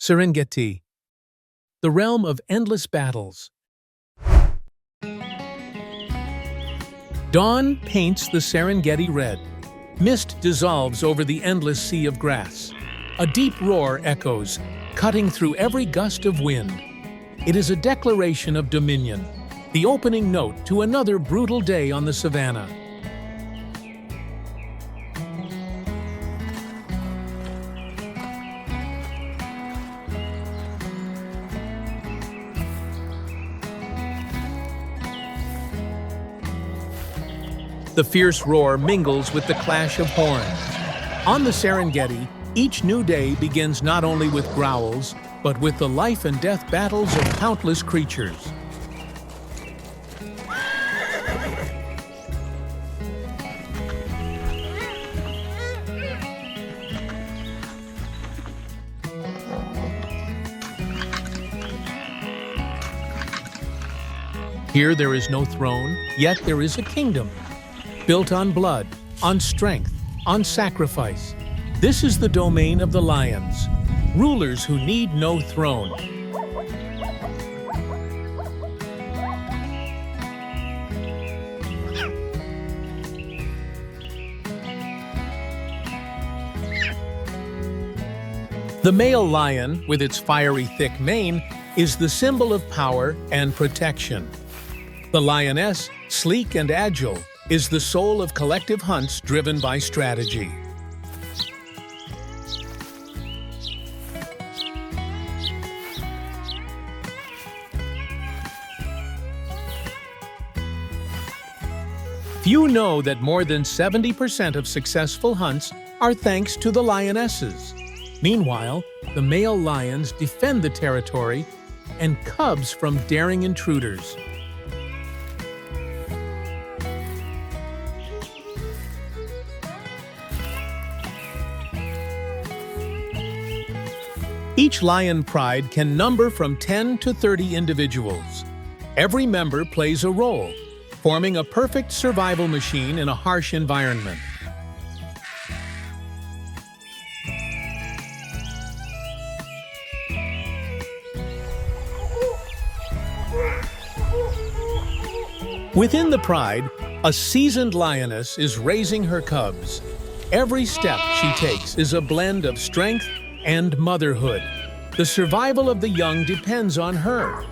Serengeti, the realm of endless battles. Dawn paints the Serengeti red. Mist dissolves over the endless sea of grass. A deep roar echoes, cutting through every gust of wind. It is a declaration of dominion, the opening note to another brutal day on the savannah. The fierce roar mingles with the clash of horns. On the Serengeti, each new day begins not only with growls, but with the life and death battles of countless creatures. Here there is no throne, yet there is a kingdom. Built on blood, on strength, on sacrifice. This is the domain of the lions, rulers who need no throne. The male lion, with its fiery thick mane, is the symbol of power and protection. The lioness, sleek and agile, is the soul of collective hunts driven by strategy. Few know that more than 70% of successful hunts are thanks to the lionesses. Meanwhile, the male lions defend the territory and cubs from daring intruders. Each lion pride can number from 10 to 30 individuals. Every member plays a role, forming a perfect survival machine in a harsh environment. Within the pride, a seasoned lioness is raising her cubs. Every step she takes is a blend of strength and motherhood. The survival of the young depends on her.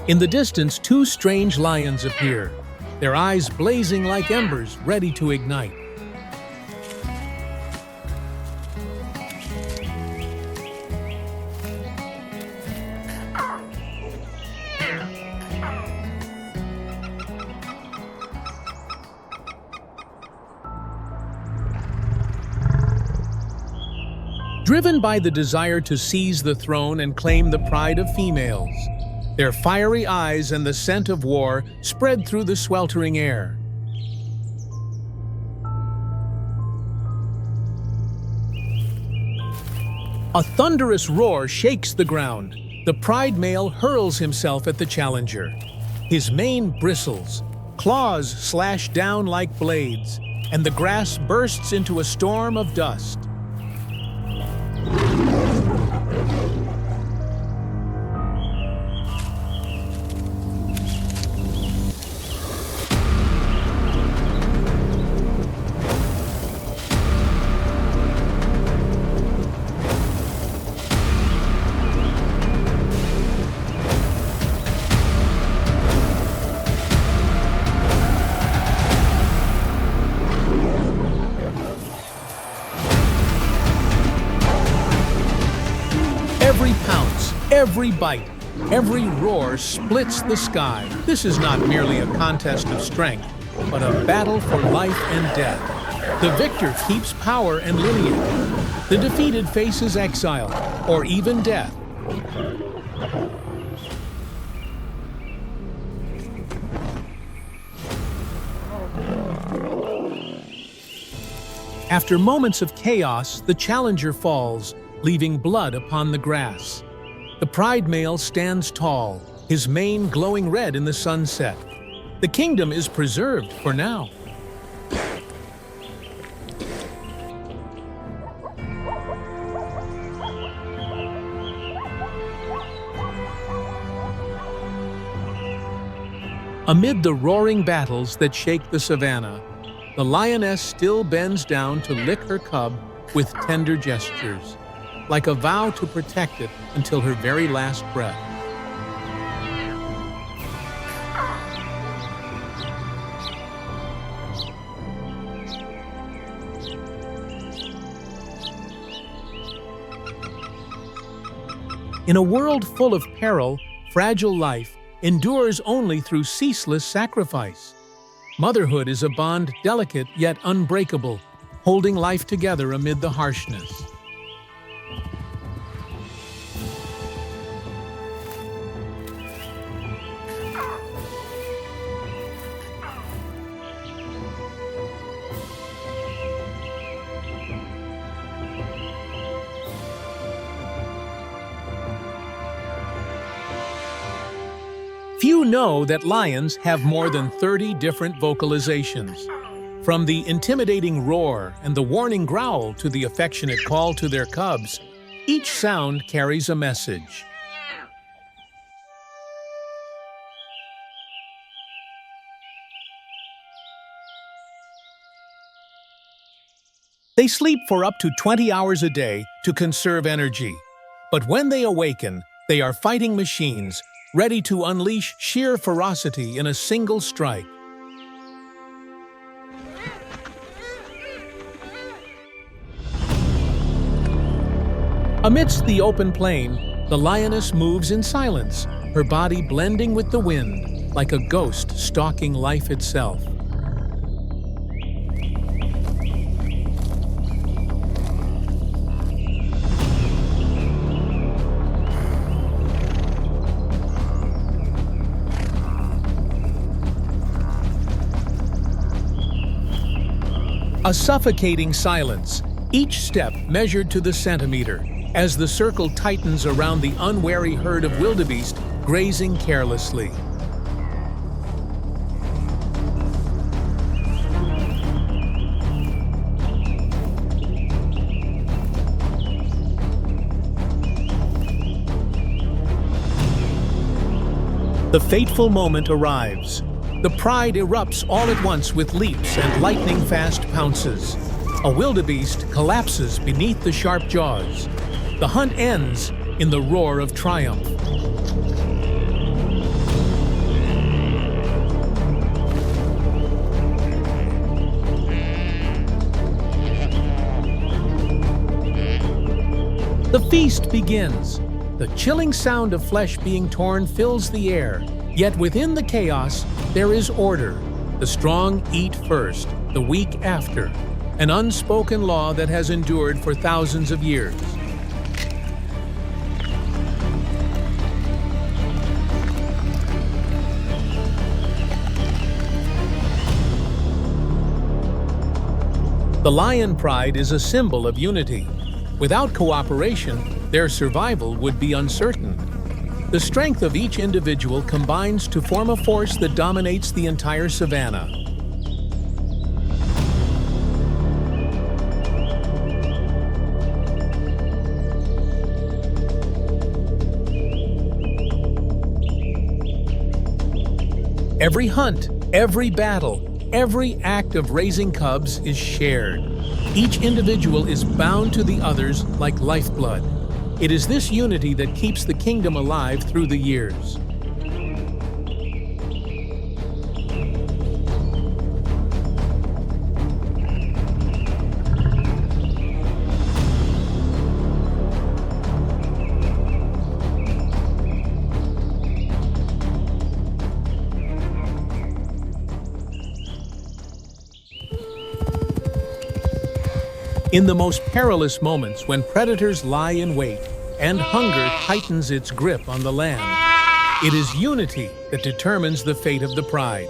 In the distance, two strange lions appear, their eyes blazing like embers ready to ignite. Driven by the desire to seize the throne and claim the pride of females, their fiery eyes and the scent of war spread through the sweltering air. A thunderous roar shakes the ground. The pride male hurls himself at the challenger. His mane bristles, claws slash down like blades, and the grass bursts into a storm of dust. Every pounce, every bite, every roar splits the sky. This is not merely a contest of strength, but a battle for life and death. The victor keeps power and lineage. The defeated faces exile, or even death. After moments of chaos, the challenger falls, leaving blood upon the grass. The pride male stands tall, his mane glowing red in the sunset. The kingdom is preserved for now. Amid the roaring battles that shake the savannah, the lioness still bends down to lick her cub with tender gestures, like a vow to protect it until her very last breath. In a world full of peril, fragile life endures only through ceaseless sacrifice. Motherhood is a bond delicate yet unbreakable, holding life together amid the harshness. Few know that lions have more than 30 different vocalizations. From the intimidating roar and the warning growl to the affectionate call to their cubs, each sound carries a message. They sleep for up to 20 hours a day to conserve energy. But when they awaken, they are fighting machines, ready to unleash sheer ferocity in a single strike. Amidst the open plain, the lioness moves in silence, her body blending with the wind, like a ghost stalking life itself. A suffocating silence, each step measured to the centimeter, as the circle tightens around the unwary herd of wildebeest grazing carelessly. The fateful moment arrives. The pride erupts all at once with leaps and lightning-fast pounces. A wildebeest collapses beneath the sharp jaws. The hunt ends in the roar of triumph. The feast begins. The chilling sound of flesh being torn fills the air. Yet within the chaos, there is order. The strong eat first, the weak after. An unspoken law that has endured for thousands of years. The lion pride is a symbol of unity. Without cooperation, their survival would be uncertain. The strength of each individual combines to form a force that dominates the entire savannah. Every hunt, every battle, every act of raising cubs is shared. Each individual is bound to the others like lifeblood. It is this unity that keeps the kingdom alive through the years. In the most perilous moments, when predators lie in wait and hunger tightens its grip on the land, it is unity that determines the fate of the pride.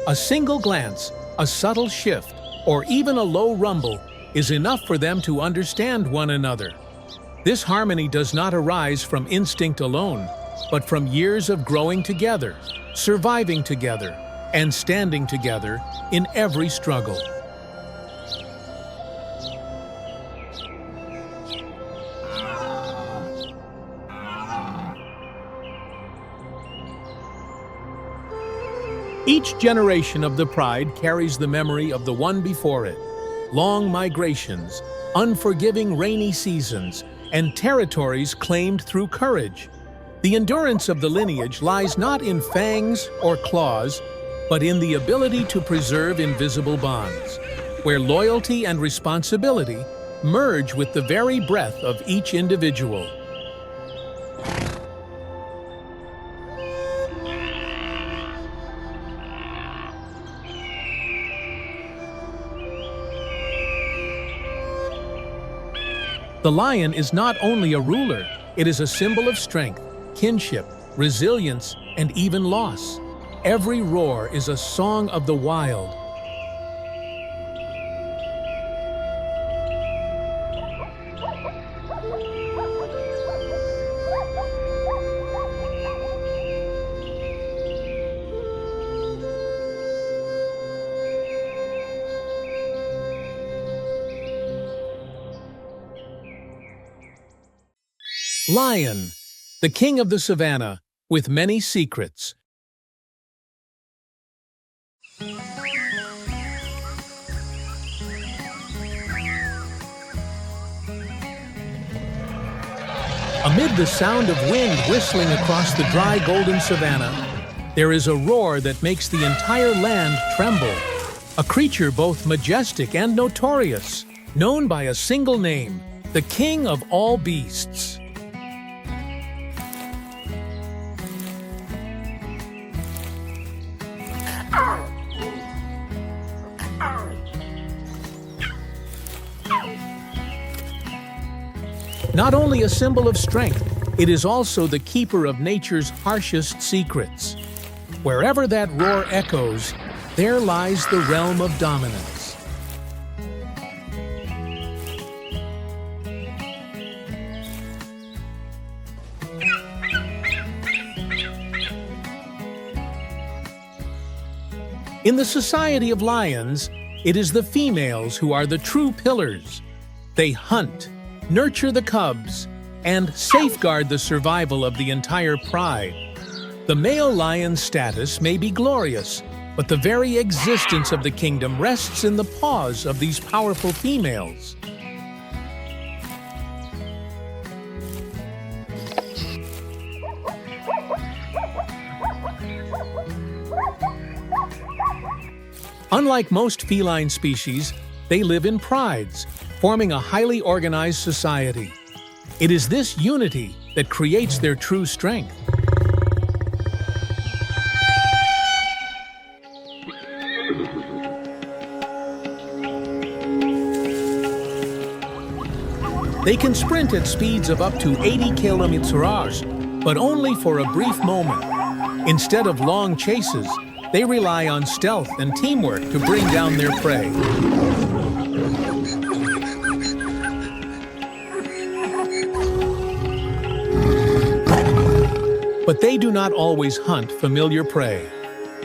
A single glance, a subtle shift, or even a low rumble is enough for them to understand one another. This harmony does not arise from instinct alone, but from years of growing together, surviving together, and standing together in every struggle. Each generation of the pride carries the memory of the one before it. Long migrations, unforgiving rainy seasons, and territories claimed through courage. The endurance of the lineage lies not in fangs or claws, but in the ability to preserve invisible bonds, where loyalty and responsibility merge with the very breath of each individual. The lion is not only a ruler, it is a symbol of strength, kinship, resilience, and even loss. Every roar is a song of the wild. Lion, the king of the savannah, with many secrets. Amid the sound of wind whistling across the dry golden savannah, there is a roar that makes the entire land tremble. A creature both majestic and notorious, known by a single name, the king of all beasts. Not only a symbol of strength, it is also the keeper of nature's harshest secrets. Wherever that roar echoes, there lies the realm of dominance. In the society of lions, it is the females who are the true pillars. They hunt, nurture the cubs, and safeguard the survival of the entire pride. The male lion's status may be glorious, but the very existence of the kingdom rests in the paws of these powerful females. Unlike most feline species, they live in prides, forming a highly organized society. It is this unity that creates their true strength. They can sprint at speeds of up to 80 km/h, but only for a brief moment. Instead of long chases, they rely on stealth and teamwork to bring down their prey. But they do not always hunt familiar prey.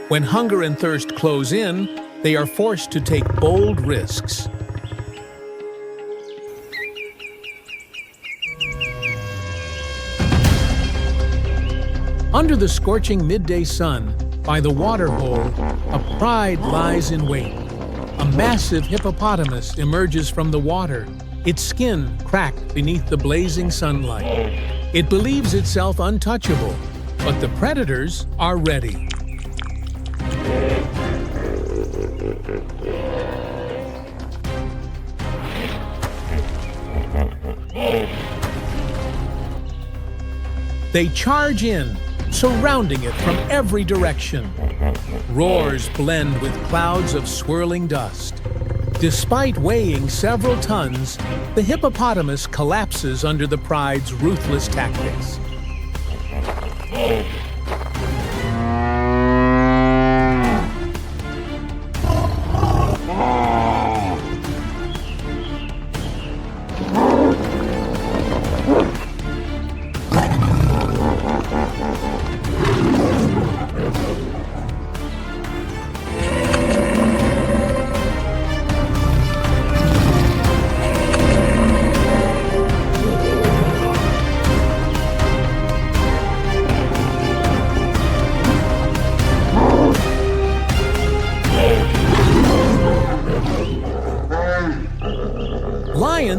When hunger and thirst close in, they are forced to take bold risks. Under the scorching midday sun, by the waterhole, a pride lies in wait. A massive hippopotamus emerges from the water, its skin cracked beneath the blazing sunlight. It believes itself untouchable, but the predators are ready. They charge in, surrounding it from every direction. Roars blend with clouds of swirling dust. Despite weighing several tons, the hippopotamus collapses under the pride's ruthless tactics.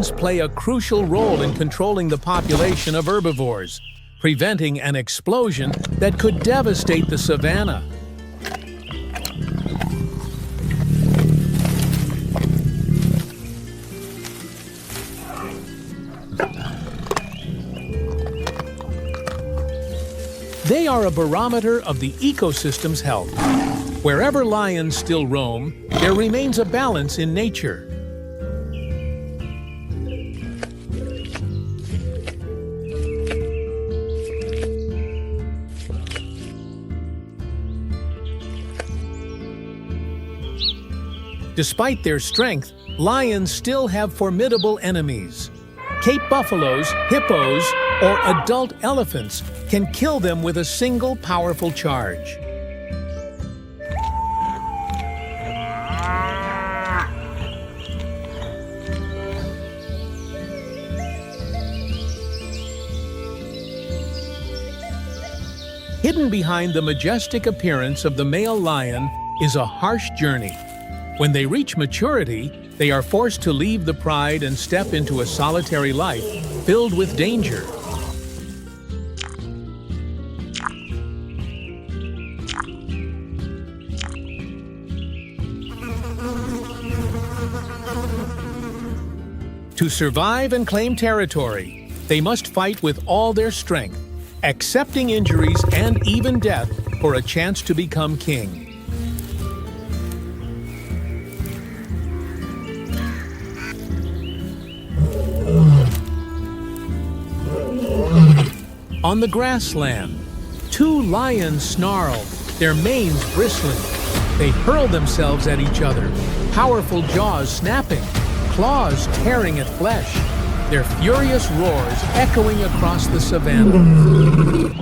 lions play a crucial role in controlling the population of herbivores, preventing an explosion that could devastate the savannah. They are a barometer of the ecosystem's health. Wherever lions still roam, there remains a balance in nature. Despite their strength, lions still have formidable enemies. Cape buffaloes, hippos, or adult elephants can kill them with a single powerful charge. Hidden behind the majestic appearance of the male lion is a harsh journey. When they reach maturity, they are forced to leave the pride and step into a solitary life filled with danger. To survive and claim territory, they must fight with all their strength, accepting injuries and even death for a chance to become king. On the grassland, two lions snarl, their manes bristling. They hurl themselves at each other, powerful jaws snapping, claws tearing at flesh, their furious roars echoing across the savannah.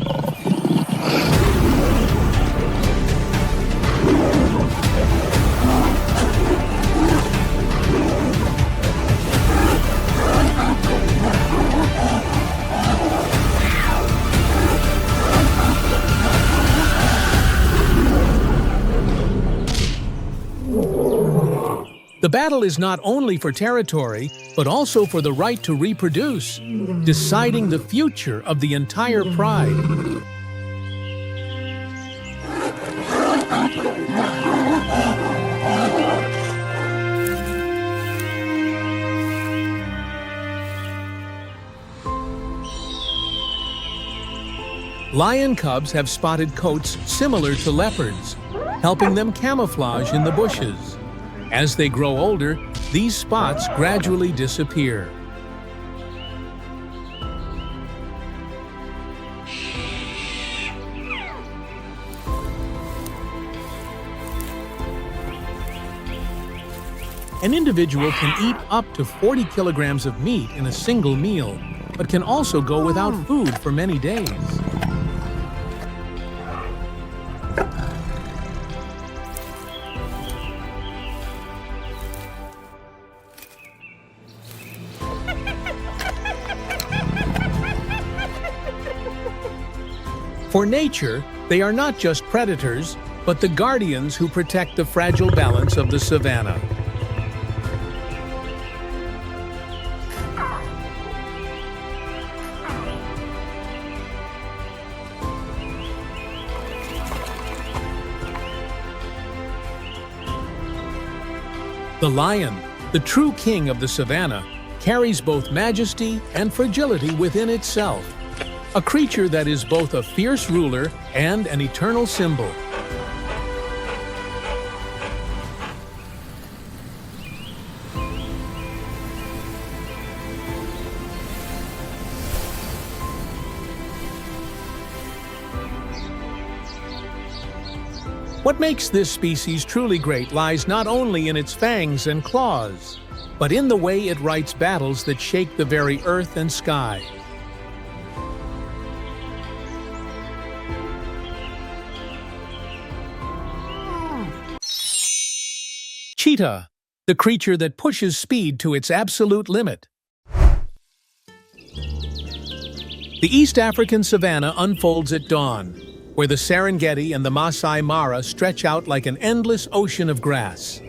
The battle is not only for territory, but also for the right to reproduce, deciding the future of the entire pride. Lion cubs have spotted coats similar to leopards, helping them camouflage in the bushes. As they grow older, these spots gradually disappear. An individual can eat up to 40 kilograms of meat in a single meal, but can also go without food for many days. For nature, they are not just predators, but the guardians who protect the fragile balance of the savannah. The lion, the true king of the savannah, carries both majesty and fragility within itself. A creature that is both a fierce ruler and an eternal symbol. What makes this species truly great lies not only in its fangs and claws, but in the way it fights battles that shake the very earth and sky. Cheetah, the creature that pushes speed to its absolute limit. The East African savanna unfolds at dawn, where the Serengeti and the Masai Mara stretch out like an endless ocean of grass.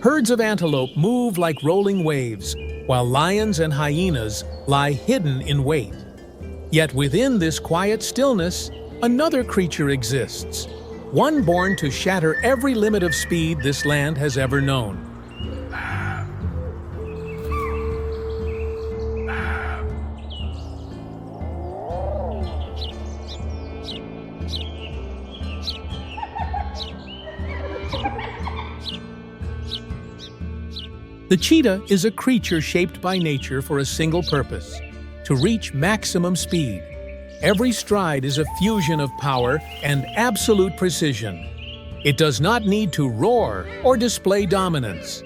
Herds of antelope move like rolling waves, while lions and hyenas lie hidden in wait. Yet within this quiet stillness, another creature exists, one born to shatter every limit of speed this land has ever known. The cheetah is a creature shaped by nature for a single purpose: to reach maximum speed. Every stride is a fusion of power and absolute precision. It does not need to roar or display dominance.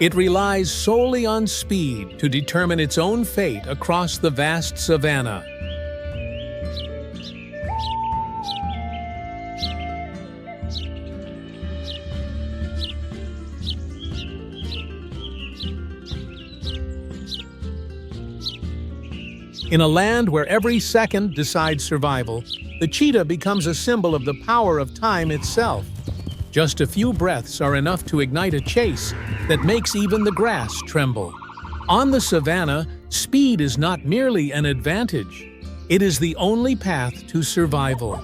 It relies solely on speed to determine its own fate across the vast savannah. In a land where every second decides survival, the cheetah becomes a symbol of the power of time itself. Just a few breaths are enough to ignite a chase that makes even the grass tremble. On the savannah, speed is not merely an advantage. It is the only path to survival.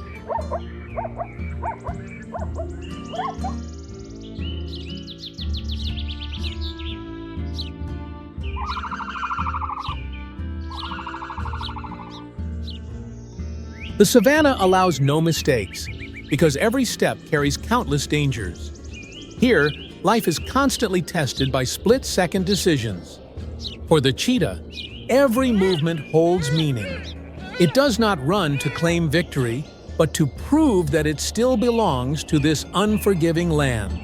The savannah allows no mistakes, because every step carries countless dangers. Here, life is constantly tested by split-second decisions. For the cheetah, every movement holds meaning. It does not run to claim victory, but to prove that it still belongs to this unforgiving land.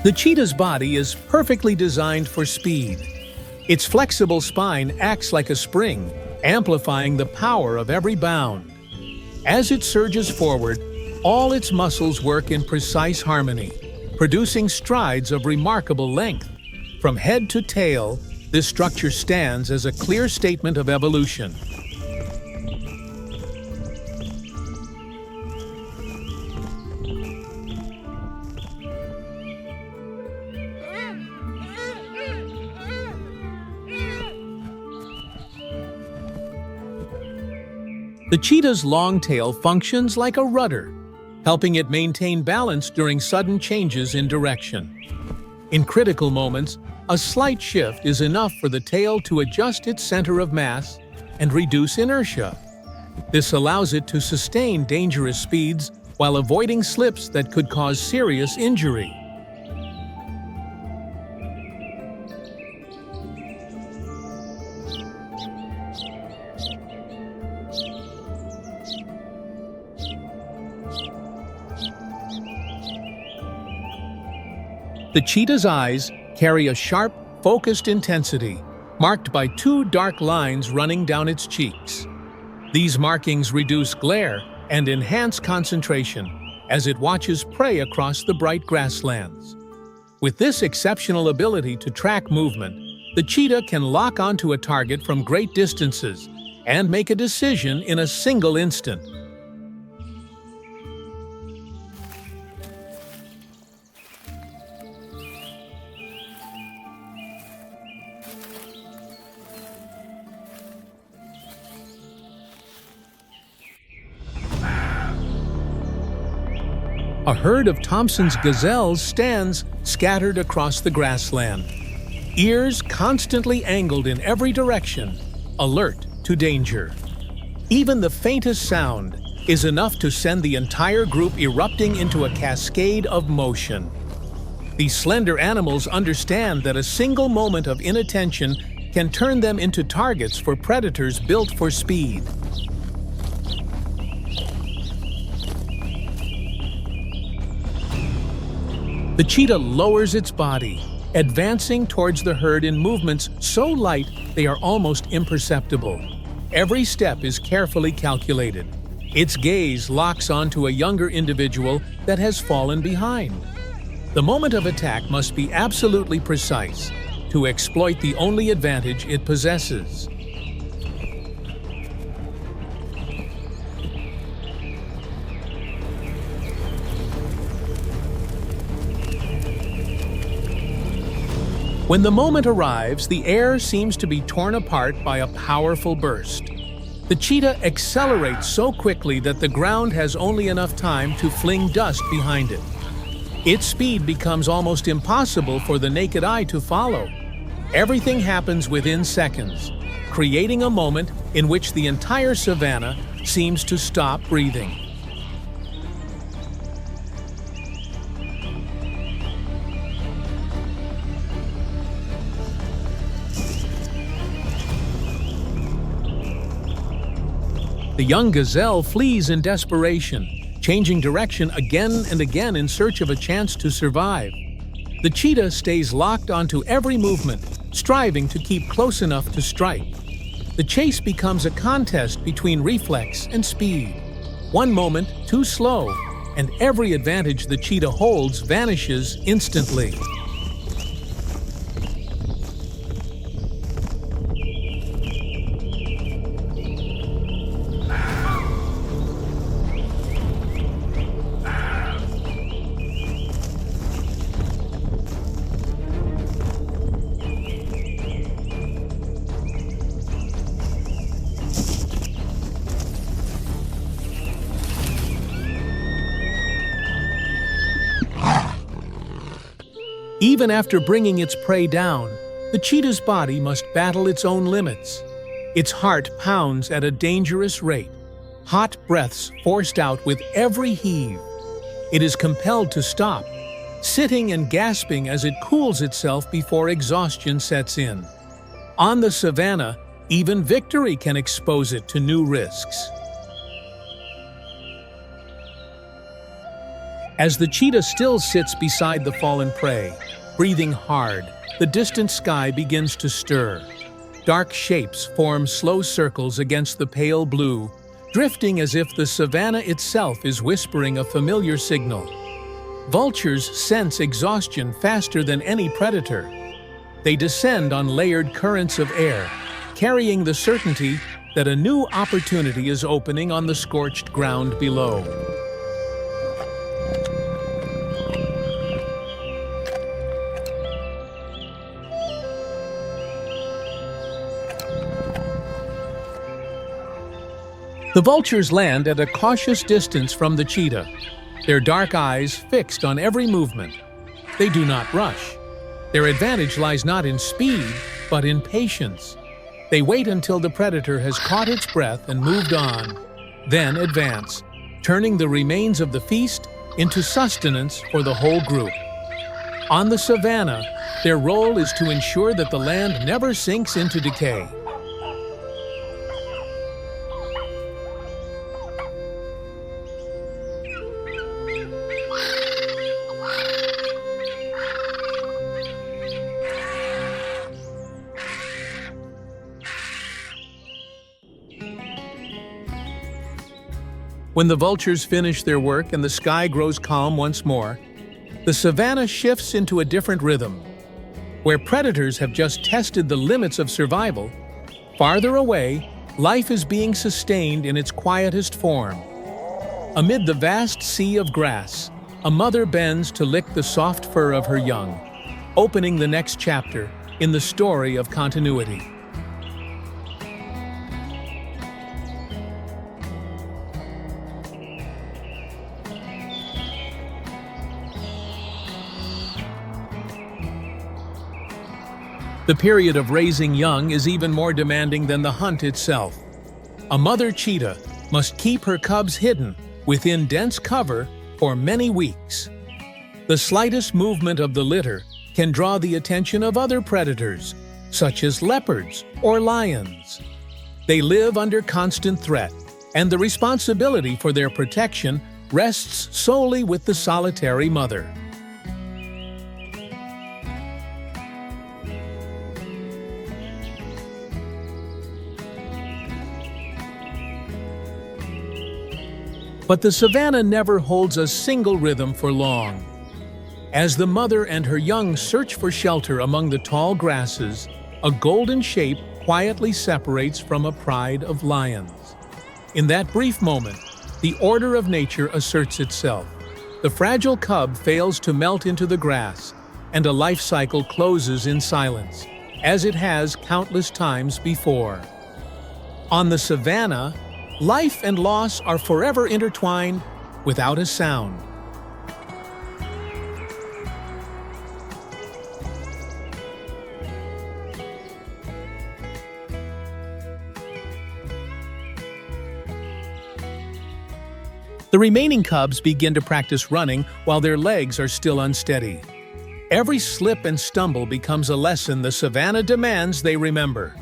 The cheetah's body is perfectly designed for speed. Its flexible spine acts like a spring, amplifying the power of every bound. As it surges forward, all its muscles work in precise harmony, producing strides of remarkable length. From head to tail, this structure stands as a clear statement of evolution. The cheetah's long tail functions like a rudder, helping it maintain balance during sudden changes in direction. In critical moments, a slight shift is enough for the tail to adjust its center of mass and reduce inertia. This allows it to sustain dangerous speeds while avoiding slips that could cause serious injury. The cheetah's eyes carry a sharp, focused intensity, marked by two dark lines running down its cheeks. These markings reduce glare and enhance concentration as it watches prey across the bright grasslands. With this exceptional ability to track movement, the cheetah can lock onto a target from great distances and make a decision in a single instant. A herd of Thompson's gazelles stands scattered across the grassland, ears constantly angled in every direction, alert to danger. Even the faintest sound is enough to send the entire group erupting into a cascade of motion. These slender animals understand that a single moment of inattention can turn them into targets for predators built for speed. The cheetah lowers its body, advancing towards the herd in movements so light they are almost imperceptible. Every step is carefully calculated. Its gaze locks onto a younger individual that has fallen behind. The moment of attack must be absolutely precise to exploit the only advantage it possesses. When the moment arrives, the air seems to be torn apart by a powerful burst. The cheetah accelerates so quickly that the ground has only enough time to fling dust behind it. Its speed becomes almost impossible for the naked eye to follow. Everything happens within seconds, creating a moment in which the entire savannah seems to stop breathing. The young gazelle flees in desperation, changing direction again and again in search of a chance to survive. The cheetah stays locked onto every movement, striving to keep close enough to strike. The chase becomes a contest between reflex and speed. One moment too slow, and every advantage the cheetah holds vanishes instantly. Even after bringing its prey down, the cheetah's body must battle its own limits. Its heart pounds at a dangerous rate, hot breaths forced out with every heave. It is compelled to stop, sitting and gasping as it cools itself before exhaustion sets in. On the savannah, even victory can expose it to new risks. As the cheetah still sits beside the fallen prey, breathing hard, the distant sky begins to stir. Dark shapes form slow circles against the pale blue, drifting as if the savannah itself is whispering a familiar signal. Vultures sense exhaustion faster than any predator. They descend on layered currents of air, carrying the certainty that a new opportunity is opening on the scorched ground below. The vultures land at a cautious distance from the cheetah, their dark eyes fixed on every movement. They do not rush. Their advantage lies not in speed, but in patience. They wait until the predator has caught its breath and moved on, then advance, turning the remains of the feast into sustenance for the whole group. On the savannah, their role is to ensure that the land never sinks into decay. When the vultures finish their work and the sky grows calm once more, the savannah shifts into a different rhythm. Where predators have just tested the limits of survival, farther away, life is being sustained in its quietest form. Amid the vast sea of grass, a mother bends to lick the soft fur of her young, opening the next chapter in the story of continuity. The period of raising young is even more demanding than the hunt itself. A mother cheetah must keep her cubs hidden within dense cover for many weeks. The slightest movement of the litter can draw the attention of other predators, such as leopards or lions. They live under constant threat, and the responsibility for their protection rests solely with the solitary mother. But the savannah never holds a single rhythm for long. As the mother and her young search for shelter among the tall grasses, a golden shape quietly separates from a pride of lions. In that brief moment, the order of nature asserts itself. The fragile cub fails to melt into the grass, and a life cycle closes in silence, as it has countless times before. On the savannah, life and loss are forever intertwined without a sound. The remaining cubs begin to practice running while their legs are still unsteady. Every slip and stumble becomes a lesson the savannah demands they remember.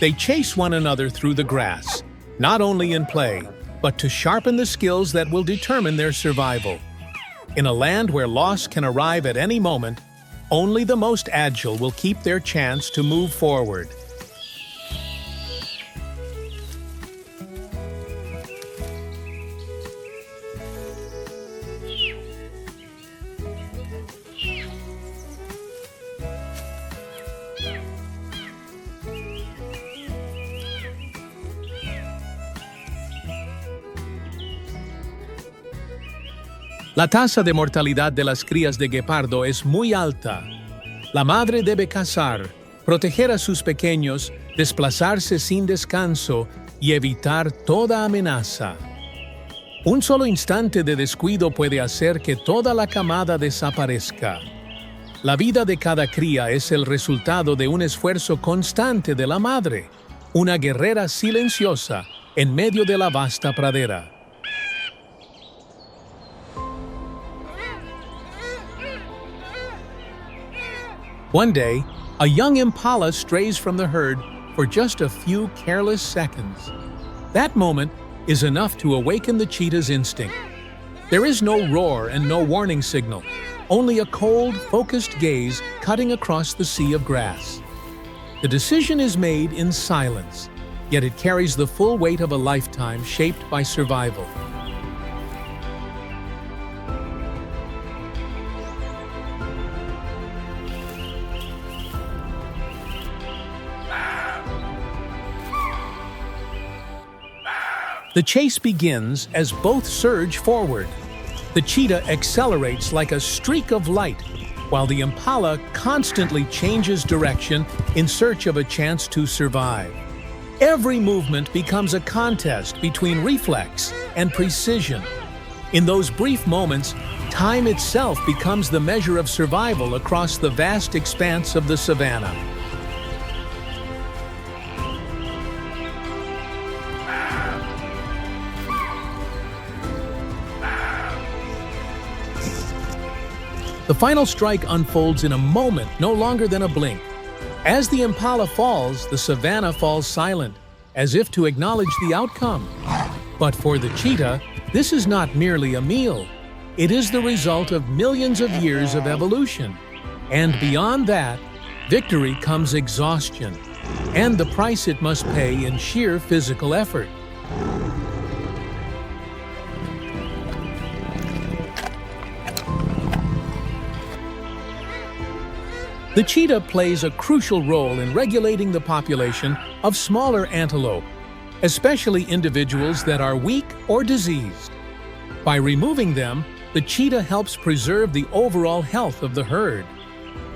They chase one another through the grass, not only in play, but to sharpen the skills that will determine their survival. In a land where loss can arrive at any moment, only the most agile will keep their chance to move forward. La tasa de mortalidad de las crías de guepardo es muy alta. La madre debe cazar, proteger a sus pequeños, desplazarse sin descanso y evitar toda amenaza. Un solo instante de descuido puede hacer que toda la camada desaparezca. La vida de cada cría es el resultado de un esfuerzo constante de la madre, una guerrera silenciosa en medio de la vasta pradera. One day, a young impala strays from the herd for just a few careless seconds. That moment is enough to awaken the cheetah's instinct. There is no roar and no warning signal, only a cold, focused gaze cutting across the sea of grass. The decision is made in silence, yet it carries the full weight of a lifetime shaped by survival. The chase begins as both surge forward. The cheetah accelerates like a streak of light, while the impala constantly changes direction in search of a chance to survive. Every movement becomes a contest between reflex and precision. In those brief moments, time itself becomes the measure of survival across the vast expanse of the savannah. The final strike unfolds in a moment, no longer than a blink. As the impala falls, the savannah falls silent, as if to acknowledge the outcome. But for the cheetah, this is not merely a meal. It is the result of millions of years of evolution. And beyond that, victory comes exhaustion, and the price it must pay in sheer physical effort. The cheetah plays a crucial role in regulating the population of smaller antelope, especially individuals that are weak or diseased. By removing them, the cheetah helps preserve the overall health of the herd.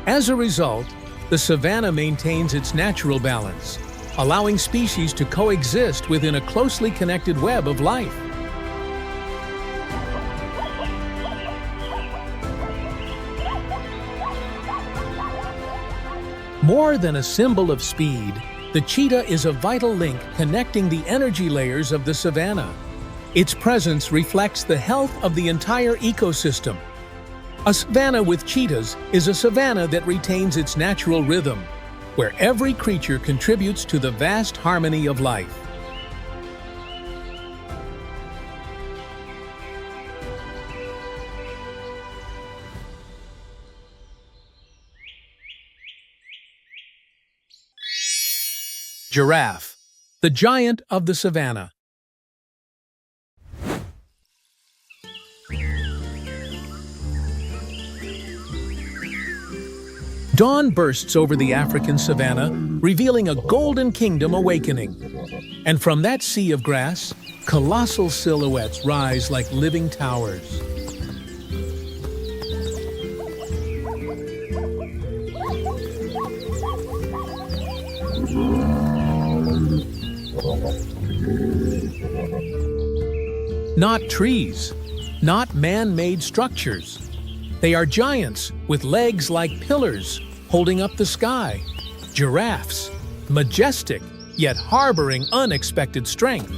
As a result, the savannah maintains its natural balance, allowing species to coexist within a closely connected web of life. More than a symbol of speed, the cheetah is a vital link connecting the energy layers of the savannah. Its presence reflects the health of the entire ecosystem. A savannah with cheetahs is a savannah that retains its natural rhythm, where every creature contributes to the vast harmony of life. Giraffe, the giant of the savannah. Dawn bursts over the African savannah, revealing a golden kingdom awakening. And from that sea of grass, colossal silhouettes rise like living towers. Not trees, not man-made structures. They are giants with legs like pillars holding up the sky. Giraffes, majestic yet harboring unexpected strength.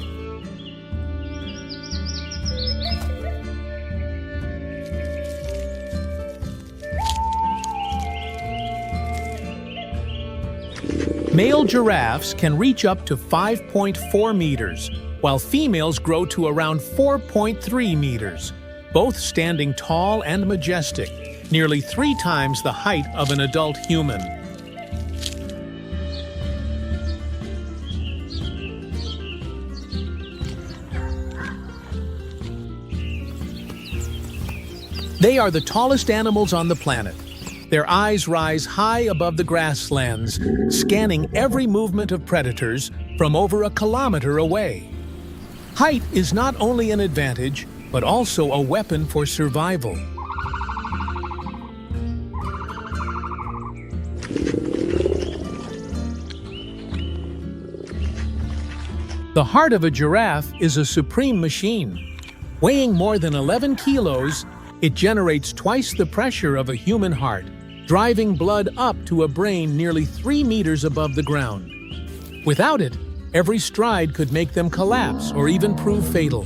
Male giraffes can reach up to 5.4 meters, while females grow to around 4.3 meters, both standing tall and majestic, nearly 3 times the height of an adult human. They are the tallest animals on the planet. Their eyes rise high above the grasslands, scanning every movement of predators from over a kilometer away. Height is not only an advantage, but also a weapon for survival. The heart of a giraffe is a supreme machine. Weighing more than 11 kilos, it generates twice the pressure of a human heart, driving blood up to a brain nearly 3 meters above the ground. Without it, every stride could make them collapse or even prove fatal.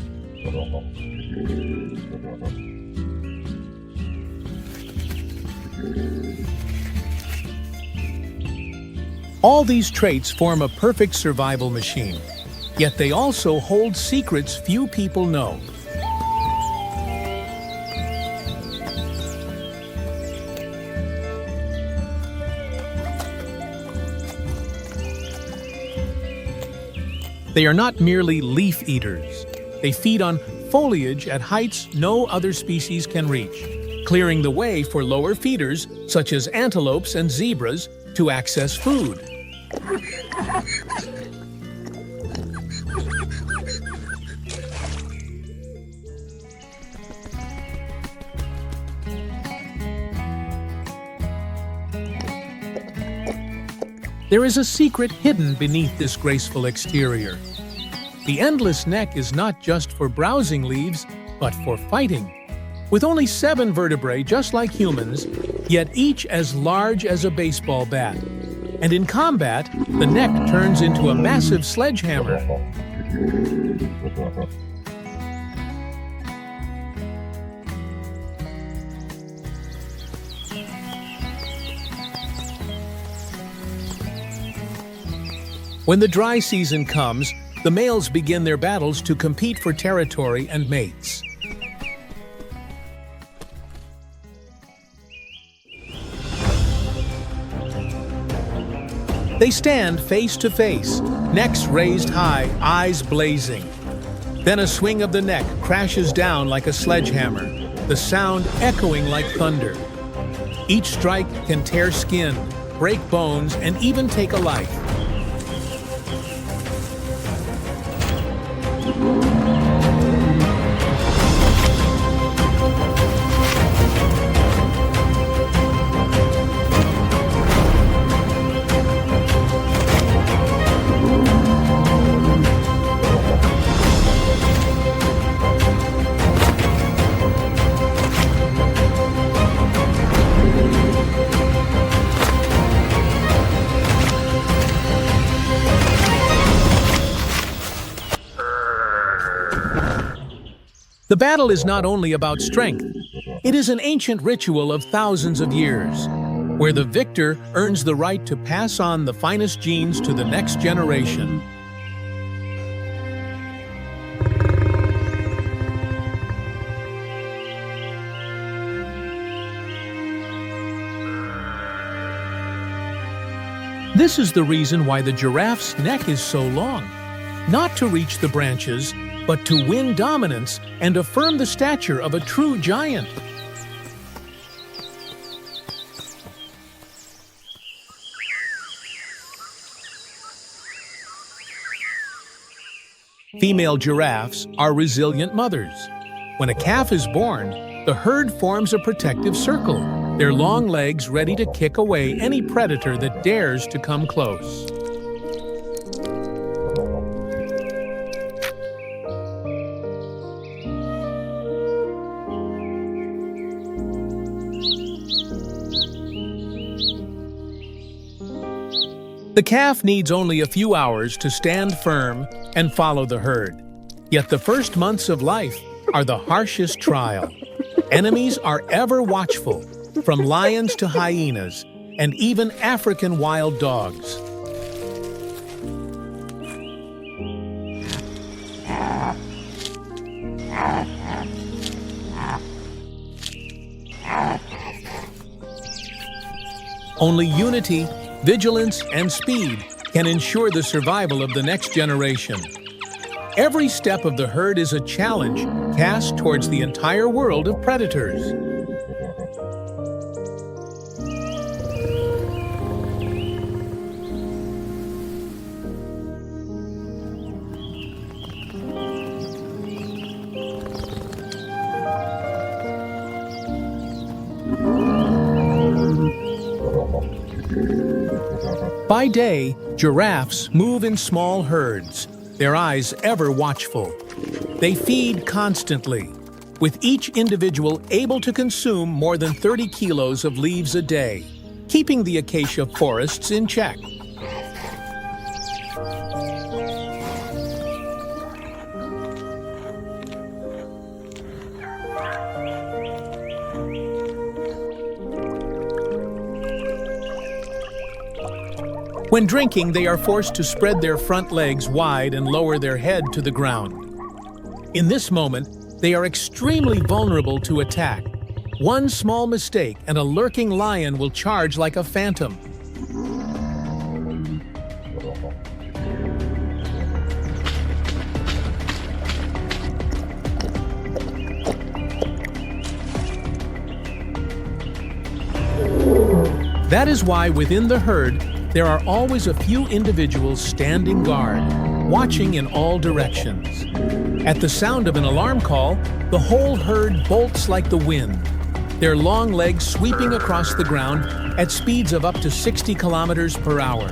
All these traits form a perfect survival machine, yet they also hold secrets few people know. They are not merely leaf eaters. They feed on foliage at heights no other species can reach, clearing the way for lower feeders such as antelopes and zebras to access food. There is a secret hidden beneath this graceful exterior. The endless neck is not just for browsing leaves, but for fighting. With only 7 vertebrae just like humans, yet each as large as a baseball bat. And in combat, the neck turns into a massive sledgehammer. When the dry season comes, the males begin their battles to compete for territory and mates. They stand face to face, necks raised high, eyes blazing. Then a swing of the neck crashes down like a sledgehammer, the sound echoing like thunder. Each strike can tear skin, break bones, and even take a life. The battle is not only about strength, it is an ancient ritual of thousands of years, where the victor earns the right to pass on the finest genes to the next generation. This is the reason why the giraffe's neck is so long, not to reach the branches, but to win dominance and affirm the stature of a true giant. Female giraffes are resilient mothers. When a calf is born, the herd forms a protective circle, their long legs ready to kick away any predator that dares to come close. The calf needs only a few hours to stand firm and follow the herd. Yet the first months of life are the harshest trial. Enemies are ever watchful, from lions to hyenas, and even African wild dogs. Only unity, vigilance, and speed can ensure the survival of the next generation. Every step of the herd is a challenge cast towards the entire world of predators. By day, giraffes move in small herds, their eyes ever watchful. They feed constantly, with each individual able to consume more than 30 kilos of leaves a day, keeping the acacia forests in check. When drinking, they are forced to spread their front legs wide and lower their head to the ground. In this moment, they are extremely vulnerable to attack. One small mistake and a lurking lion will charge like a phantom. That is why within the herd, there are always a few individuals standing guard, watching in all directions. At the sound of an alarm call, the whole herd bolts like the wind, their long legs sweeping across the ground at speeds of up to 60 kilometers per hour.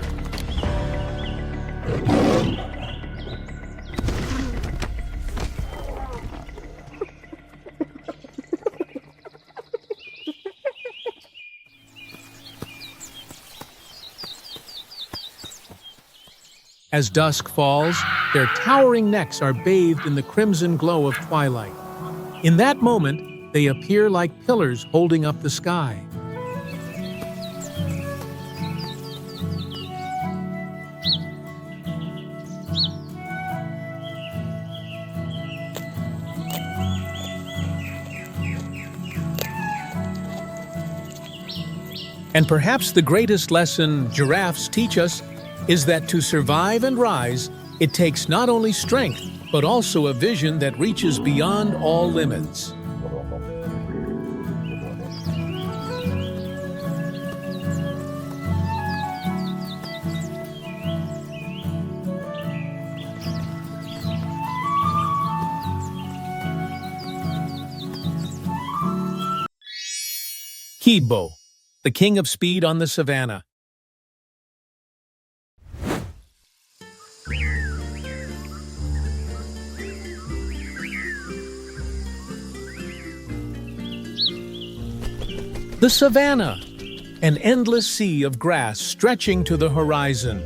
As dusk falls, their towering necks are bathed in the crimson glow of twilight. In that moment, they appear like pillars holding up the sky. And perhaps the greatest lesson giraffes teach us is that to survive and rise, it takes not only strength, but also a vision that reaches beyond all limits. Kibo, the king of speed on the savannah. The savannah, an endless sea of grass stretching to the horizon.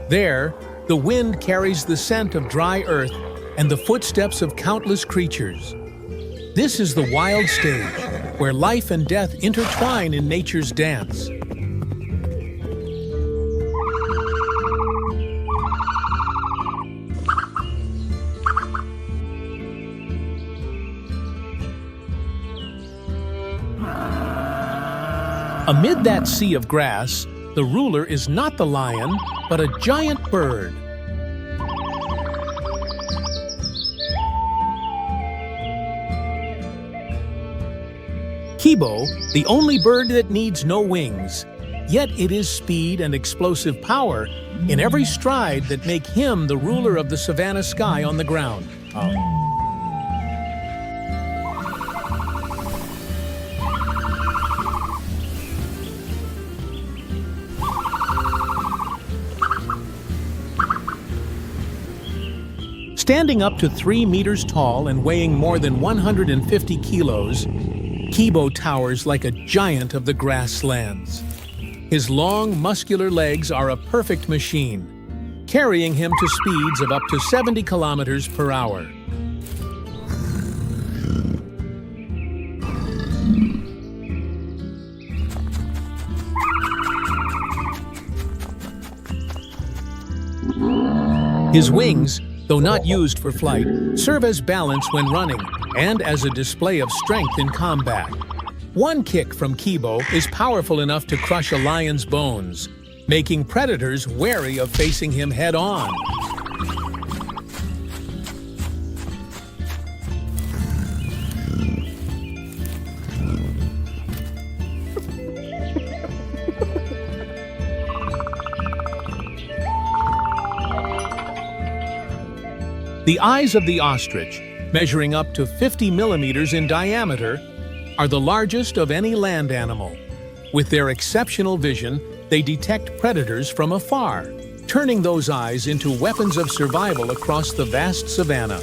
There, the wind carries the scent of dry earth and the footsteps of countless creatures. This is the wild stage, where life and death intertwine in nature's dance. Amid that sea of grass, the ruler is not the lion, but a giant bird. Kibo, the only bird that needs no wings, yet it is speed and explosive power in every stride that make him the ruler of the savanna sky on the ground. Standing up to 3 meters tall and weighing more than 150 kilos, Kibo towers like a giant of the grasslands. His long, muscular legs are a perfect machine, carrying him to speeds of up to 70 kilometers per hour. His wings, though not used for flight, serve as balance when running and as a display of strength in combat. One kick from Kibo is powerful enough to crush a lion's bones, making predators wary of facing him head-on. The eyes of the ostrich, measuring up to 50 millimeters in diameter, are the largest of any land animal. With their exceptional vision, they detect predators from afar, turning those eyes into weapons of survival across the vast savannah.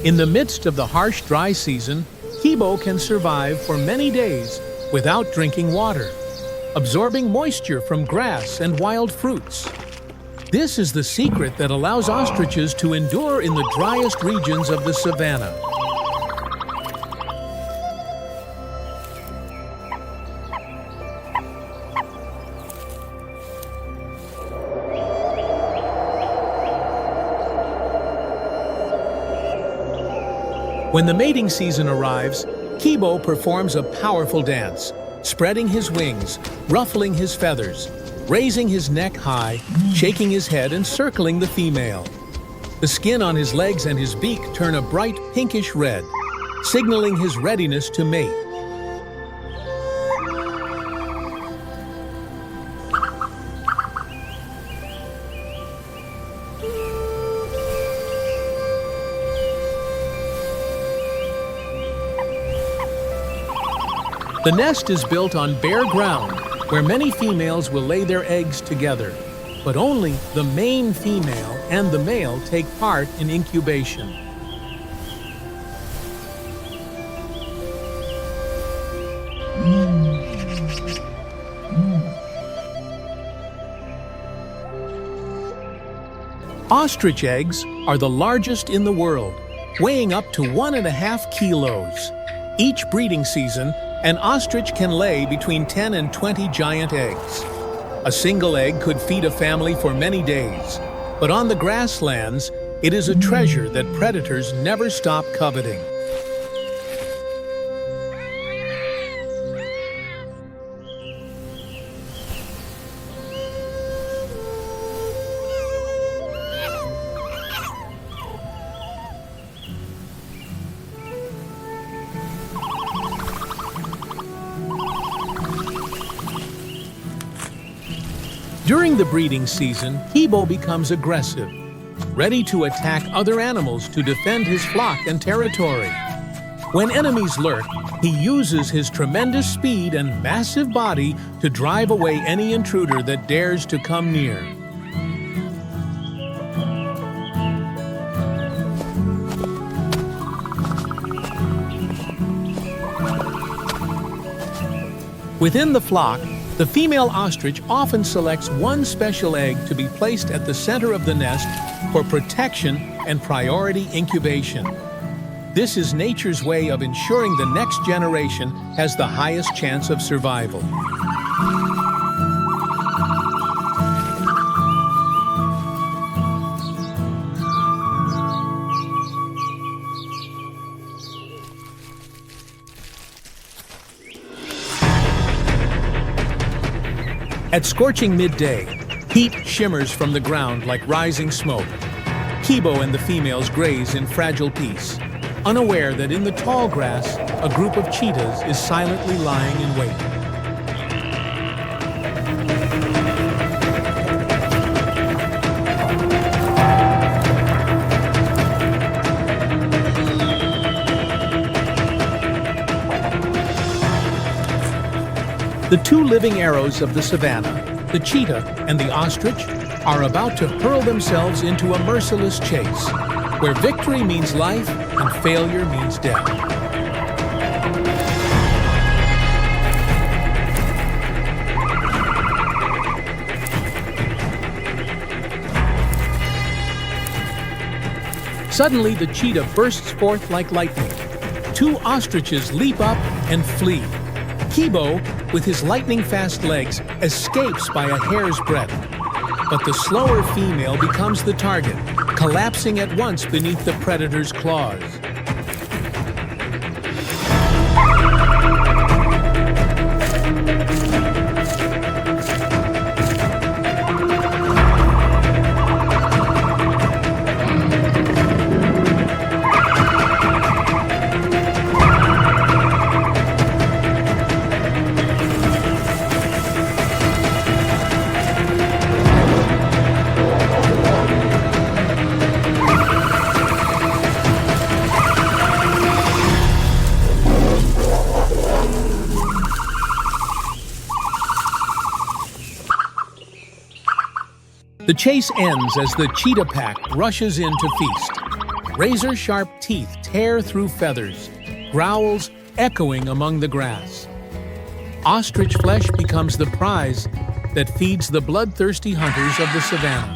In the midst of the harsh dry season, Kibo can survive for many days without drinking water, absorbing moisture from grass and wild fruits. This is the secret that allows ostriches to endure in the driest regions of the savannah. When the mating season arrives, Kibo performs a powerful dance, spreading his wings, ruffling his feathers, raising his neck high, shaking his head and circling the female. The skin on his legs and his beak turn a bright pinkish red, signaling his readiness to mate. The nest is built on bare ground, where many females will lay their eggs together, but only the main female and the male take part in incubation. Ostrich eggs are the largest in the world, weighing up to 1.5 kilos. Each breeding season, an ostrich can lay between 10 and 20 giant eggs. A single egg could feed a family for many days, but on the grasslands, it is a treasure that predators never stop coveting. During the breeding season, Kibo becomes aggressive, ready to attack other animals to defend his flock and territory. When enemies lurk, he uses his tremendous speed and massive body to drive away any intruder that dares to come near. Within the flock, the female ostrich often selects one special egg to be placed at the center of the nest for protection and priority incubation. This is nature's way of ensuring the next generation has the highest chance of survival. At scorching midday, heat shimmers from the ground like rising smoke. Kibo and the females graze in fragile peace, unaware that in the tall grass, a group of cheetahs is silently lying in wait. The two living arrows of the savannah, the cheetah and the ostrich, are about to hurl themselves into a merciless chase, where victory means life and failure means death. Suddenly, the cheetah bursts forth like lightning. Two ostriches leap up and flee. Kibo, with his lightning-fast legs, escapes by a hair's breadth. But the slower female becomes the target, collapsing at once beneath the predator's claws. The chase ends as the cheetah pack rushes in to feast. Razor-sharp teeth tear through feathers, growls echoing among the grass. Ostrich flesh becomes the prize that feeds the bloodthirsty hunters of the savannah.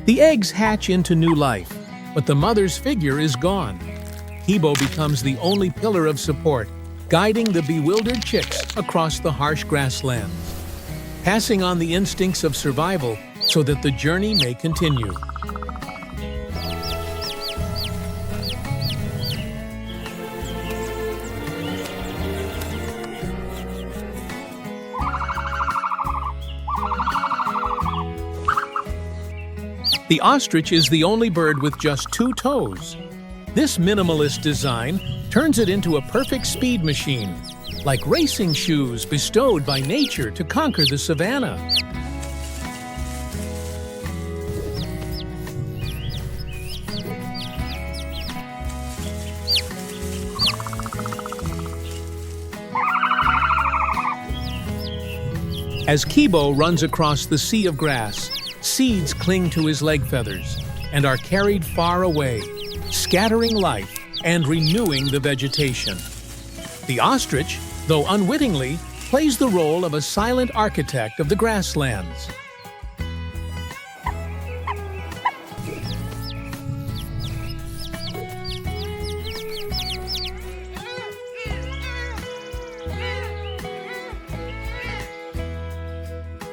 The eggs hatch into new life, but the mother's figure is gone. Kibo becomes the only pillar of support, guiding the bewildered chicks across the harsh grasslands, passing on the instincts of survival so that the journey may continue. The ostrich is the only bird with just 2 toes. This minimalist design turns it into a perfect speed machine, like racing shoes bestowed by nature to conquer the savannah. As Kibo runs across the sea of grass, seeds cling to his leg feathers and are carried far away, scattering life and renewing the vegetation. The ostrich, though unwittingly, plays the role of a silent architect of the grasslands.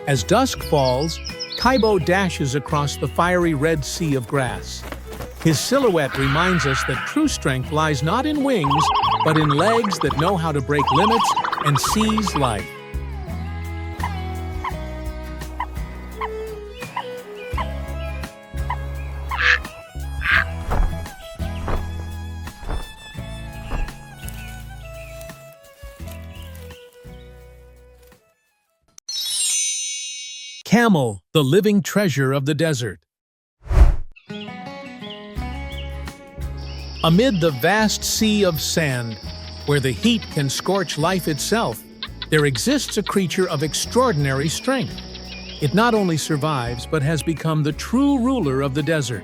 As dusk falls, Kibo dashes across the fiery red sea of grass. His silhouette reminds us that true strength lies not in wings, but in legs that know how to break limits and seize life. Camel, the living treasure of the desert. Amid the vast sea of sand, where the heat can scorch life itself, there exists a creature of extraordinary strength. It not only survives, but has become the true ruler of the desert.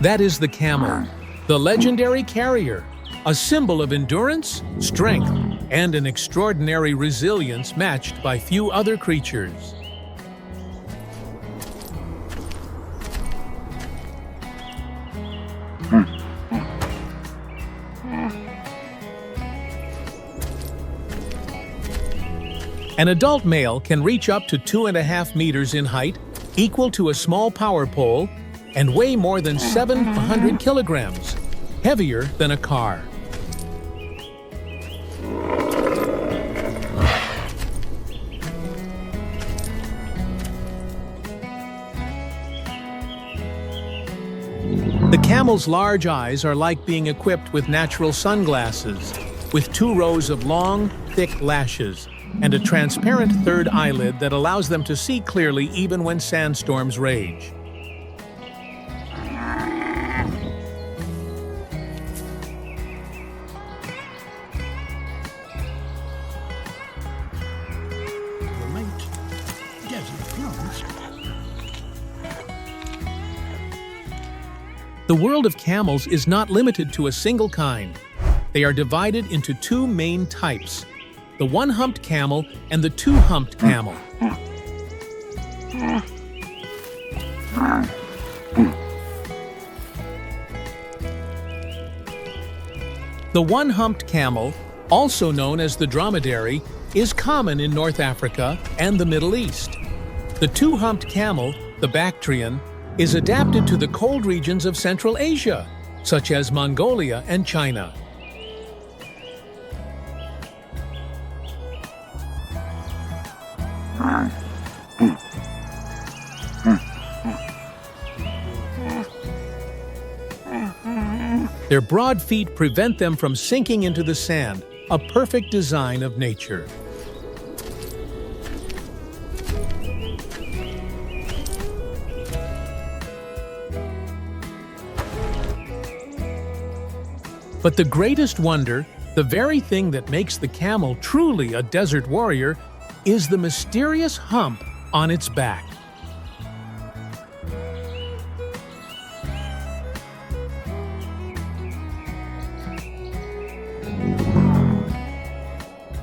That is the camel, the legendary carrier, a symbol of endurance, strength, and an extraordinary resilience matched by few other creatures. An adult male can reach up to 2.5 meters in height, equal to a small power pole, and weigh more than 700 kilograms, heavier than a car. The camel's large eyes are like being equipped with natural sunglasses, with 2 rows of long, thick lashes, and a transparent third eyelid that allows them to see clearly even when sandstorms rage. The world of camels is not limited to a single kind. They are divided into 2 main types, the one-humped camel and the two-humped camel. The one-humped camel, also known as the dromedary, is common in North Africa and the Middle East. The two-humped camel, the Bactrian, is adapted to the cold regions of Central Asia, such as Mongolia and China. Their broad feet prevent them from sinking into the sand, a perfect design of nature. But the greatest wonder, the very thing that makes the camel truly a desert warrior, is the mysterious hump on its back.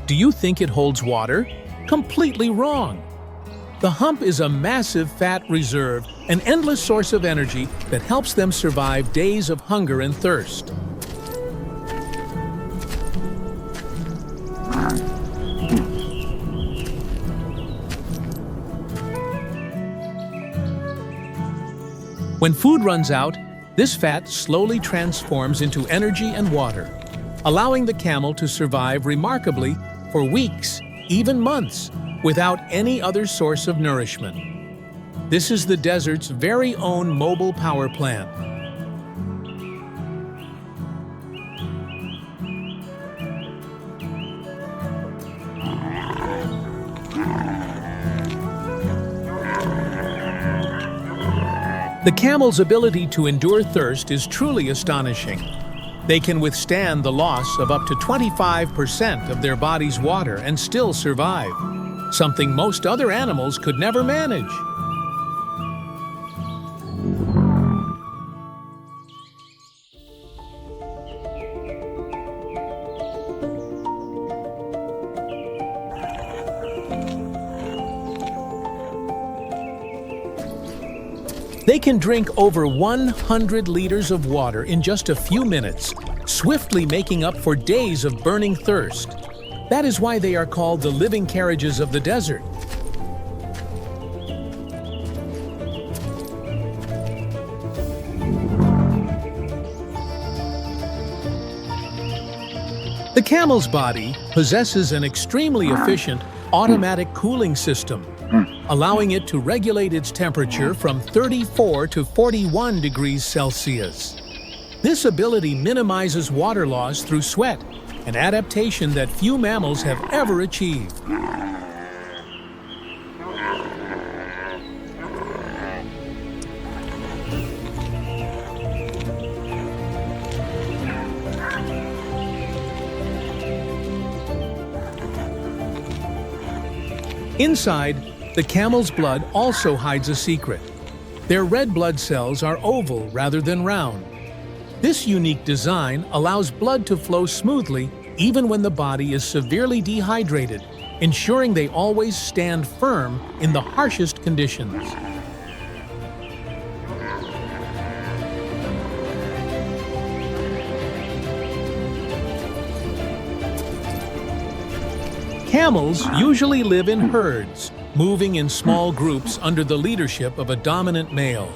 Do you think it holds water? Completely wrong! The hump is a massive fat reserve, an endless source of energy that helps them survive days of hunger and thirst. When food runs out, this fat slowly transforms into energy and water, allowing the camel to survive remarkably for weeks, even months, without any other source of nourishment. This is the desert's very own mobile power plant. The camel's ability to endure thirst is truly astonishing. They can withstand the loss of up to 25% of their body's water and still survive, something most other animals could never manage. They can drink over 100 liters of water in just a few minutes, swiftly making up for days of burning thirst. That is why they are called the living carriages of the desert. The camel's body possesses an extremely efficient automatic cooling system, allowing it to regulate its temperature from 34 to 41 degrees Celsius. This ability minimizes water loss through sweat, an adaptation that few mammals have ever achieved. Inside, the camel's blood also hides a secret. Their red blood cells are oval rather than round. This unique design allows blood to flow smoothly even when the body is severely dehydrated, ensuring they always stand firm in the harshest conditions. Camels usually live in herds, moving in small groups under the leadership of a dominant male.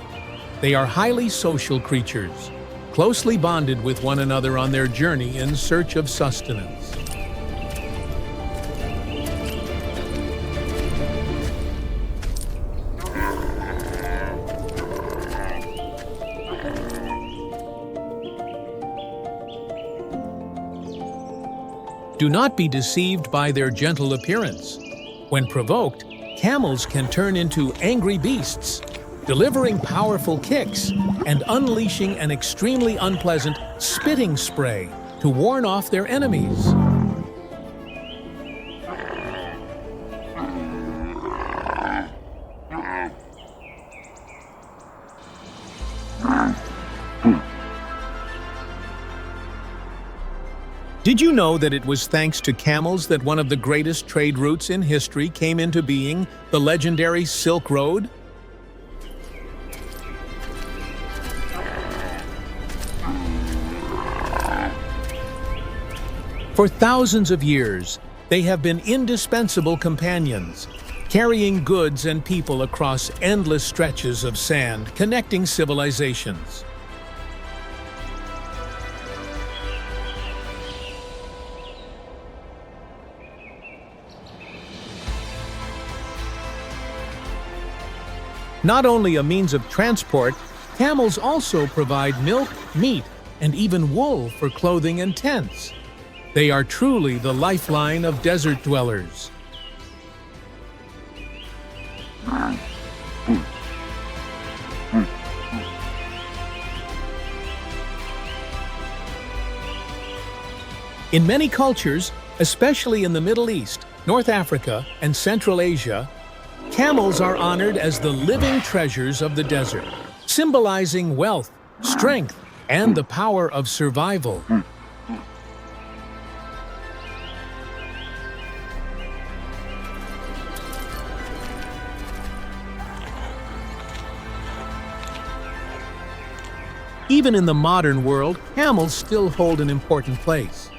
They are highly social creatures, closely bonded with one another on their journey in search of sustenance. Do not be deceived by their gentle appearance. When provoked, camels can turn into angry beasts, delivering powerful kicks and unleashing an extremely unpleasant spitting spray to warn off their enemies. Did you know that it was thanks to camels that one of the greatest trade routes in history came into being, the legendary Silk Road? For thousands of years, they have been indispensable companions, carrying goods and people across endless stretches of sand, connecting civilizations. Not only a means of transport, camels also provide milk, meat, and even wool for clothing and tents. They are truly the lifeline of desert dwellers. In many cultures, especially in the Middle East, North Africa, and Central Asia, camels are honored as the living treasures of the desert, symbolizing wealth, strength, and the power of survival. Even in the modern world, camels still hold an important place.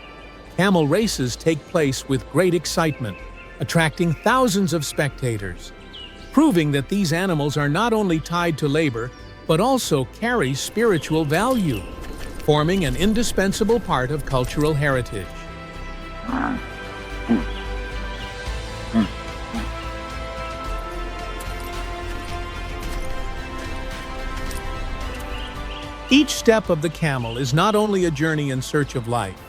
Camel races take place with great excitement, attracting thousands of spectators, proving that these animals are not only tied to labor, but also carry spiritual value, forming an indispensable part of cultural heritage. Each step of the camel is not only a journey in search of life,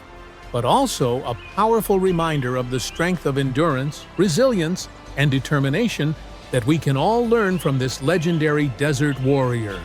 but also a powerful reminder of the strength of endurance, resilience, and determination that we can all learn from this legendary desert warrior.